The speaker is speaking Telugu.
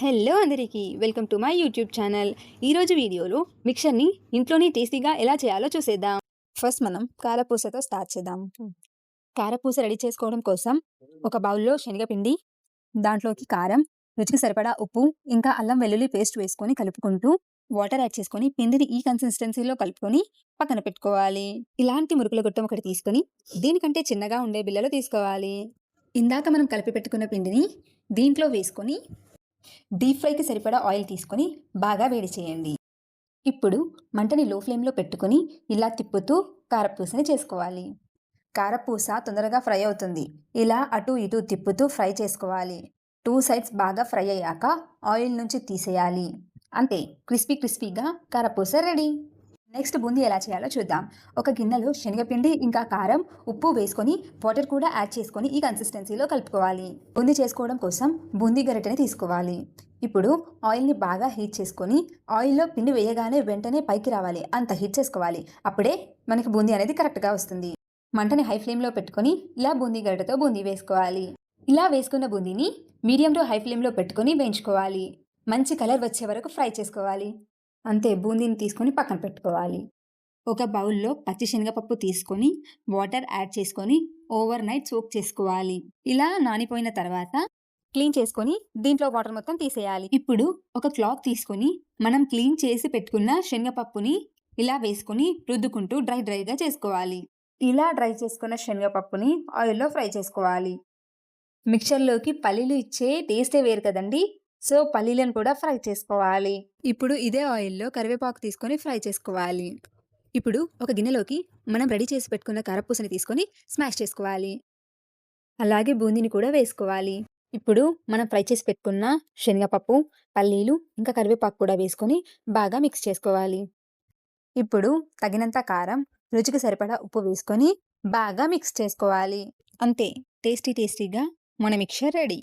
హలో అందరికీ welcome to my YouTube channel. ఈరోజు వీడియోలో మిక్చర్ని ఇంట్లోనే టేస్టీగా ఎలా చేయాలో చూసేద్దాం. ఫస్ట్ మనం కారపూసతో స్టార్ట్ చేద్దాం. కారపూస రెడీ చేసుకోవడం కోసం ఒక బౌల్లో శనగపిండి, దాంట్లోకి కారం, రుచికి సరిపడా ఉప్పు, ఇంకా అల్లం వెల్లుల్లి పేస్ట్ వేసుకొని కలుపుకుంటూ వాటర్ యాడ్ చేసుకొని పిండిని ఈ కన్సిస్టెన్సీలో కలుపుకొని పక్కన పెట్టుకోవాలి. ఇలాంటి మురుకుల గొట్టం ఒకటి తీసుకొని దీనికంటే చిన్నగా ఉండే బిళ్ళలు తీసుకోవాలి. ఇందాక మనం కలిపి పెట్టుకున్న పిండిని దీంట్లో వేసుకొని డీప్ ఫ్రైకి సరిపడా ఆయిల్ తీసుకొని బాగా వేడి చేయండి. ఇప్పుడు మంటని లో ఫ్లేమ్లో పెట్టుకొని ఇలా తిప్పుతూ కారపూసని చేసుకోవాలి. కారపూస తొందరగా ఫ్రై అవుతుంది. ఇలా అటు ఇటు తిప్పుతూ ఫ్రై చేసుకోవాలి. 2 సైడ్స్ బాగా ఫ్రై అయ్యాక ఆయిల్ నుంచి తీసేయాలి. అంతే, క్రిస్పీగా కారపూస రెడీ. నెక్స్ట్ బూందీ ఎలా చేయాలో చూద్దాం. ఒక గిన్నెలో శనగపిండి ఇంకా కారం, ఉప్పు వేసుకొని వాటర్ కూడా యాడ్ చేసుకొని ఈ కన్సిస్టెన్సీలో కలుపుకోవాలి. బూందీ చేసుకోవడం కోసం బూందీ గరిటెని తీసుకోవాలి. ఇప్పుడు ఆయిల్ని బాగా హీట్ చేసుకొని ఆయిల్లో పిండి వేయగానే వెంటనే పైకి రావాలి, అంత హీట్ చేసుకోవాలి. అప్పుడే మనకి బూందీ అనేది కరెక్ట్గా వస్తుంది. మంటని హై ఫ్లేమ్లో పెట్టుకొని ఇలా బూందీ గరిటెతో బూందీ వేసుకోవాలి. ఇలా వేసుకున్న బూందీని మీడియం టు హై ఫ్లేమ్లో పెట్టుకొని వేయించుకోవాలి. మంచి కలర్ వచ్చే వరకు ఫ్రై చేసుకోవాలి. అంతే, బూందీని తీసుకొని పక్కన పెట్టుకోవాలి. ఒక బౌల్లో పచ్చి శనగపప్పు తీసుకొని వాటర్ యాడ్ చేసుకొని ఓవర్ నైట్ సోక్ చేసుకోవాలి. ఇలా నానిపోయిన తర్వాత క్లీన్ చేసుకొని దీంట్లో వాటర్ మొత్తం తీసేయాలి. ఇప్పుడు ఒక క్లాత్ తీసుకొని మనం క్లీన్ చేసి పెట్టుకున్న శనగపప్పుని ఇలా వేసుకొని రుద్దుకుంటూ డ్రైగా చేసుకోవాలి. ఇలా డ్రై చేసుకున్న శనగపప్పుని ఆయిల్లో ఫ్రై చేసుకోవాలి. మిక్చర్లోకి పల్లీలు ఇచ్చే టేస్టే వేరు కదండి, సో పల్లీలను కూడా ఫ్రై చేసుకోవాలి. ఇప్పుడు ఇదే ఆయిల్లో కరివేపాకు తీసుకొని ఫ్రై చేసుకోవాలి. ఇప్పుడు ఒక గిన్నెలోకి మనం రెడీ చేసి పెట్టుకున్న కారపూసని తీసుకొని స్మాష్ చేసుకోవాలి. అలాగే బూందీని కూడా వేసుకోవాలి. ఇప్పుడు మనం ఫ్రై చేసి పెట్టుకున్న శనగపప్పు, పల్లీలు ఇంకా కరివేపాకు కూడా వేసుకొని బాగా మిక్స్ చేసుకోవాలి. ఇప్పుడు తగినంత కారం, రుచికి సరిపడా ఉప్పు వేసుకొని బాగా మిక్స్ చేసుకోవాలి. అంతే, టేస్టీగా మన మిక్చర్ రెడీ.